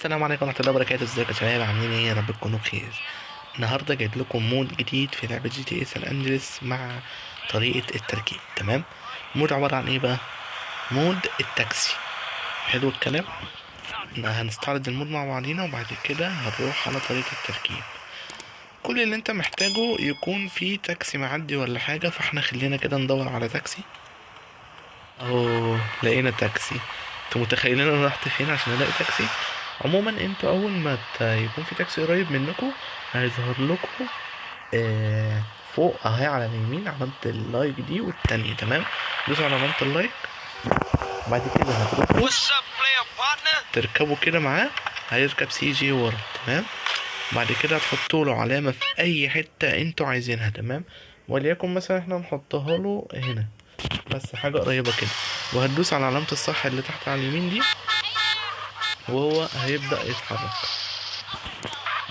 السلام عليكم ورحمة الله وبركاته. ازيكم يا شباب؟ عاملين ايه؟ يا رب تكونوا بخير. النهارده جايب لكم مود جديد في لعبة جي تي اي سان اندريس مع طريقة التركيب. تمام. مود عبارة عن ايه بقى؟ مود التاكسي. حلو الكلام. هنستعرض المود مع بعضينا وبعد كده هنروح على طريقة التركيب. كل اللي انت محتاجه يكون في تاكسي معدي ولا حاجة، فاحنا خلينا كده ندور على تاكسي. اهو لقينا تاكسي. انتوا متخيلين انا رحت فين عشان الاقي تاكسي؟ عموما انتوا اول ما يكون في تاكسي قريب منكم هيظهر لكم فوق اهي على اليمين علامة اللايك دي والتانية. تمام. دوسوا على علامة اللايك، بعد كده هتروحوا تركبوا كده معاه. هيركب سي جي ورا. تمام. بعد كده هتحطوا له علامة في اي حتة انتوا عايزينها. تمام. وليكن مثلا احنا نحطها له هنا، بس حاجة قريبة كده. وهتدوس على علامة الصح اللي تحت على اليمين دي وهو هيبدأ يتحرك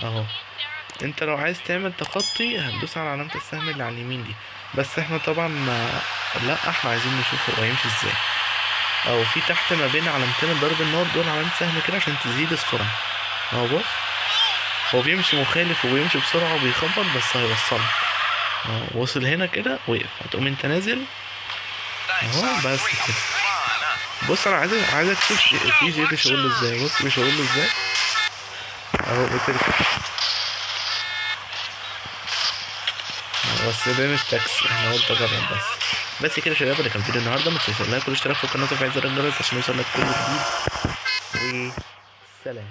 اهو. انت لو عايز تعمل تخطي هتدوس على علامة السهم اللي على اليمين دي، بس احنا طبعا لا، احنا عايزين نشوف هو هيمشي ازاي. او في تحت ما بين علامتين ضرب النار دول علامة سهم كده عشان تزيد السرعة اهو. بص، هو بيمشي مخالف وبيمشي بسرعة وبيخبط بس هيوصلك اهو. وصل هنا كده وقف، هتقوم انت نازل اهو بس كده. بص انا عايزك تشوف في جي بيشاور له ازاي. بص بيشاور له ازاي اهو بتركب. بس ده مش تاكسي، احنا قلت اجرب بس كده يا شباب. ده كان فيديو النهارده. ما تنسوش لايك والاشتراك في القناه وتفعيل زر الجرس عشان يوصلك كل جديد. وسلام.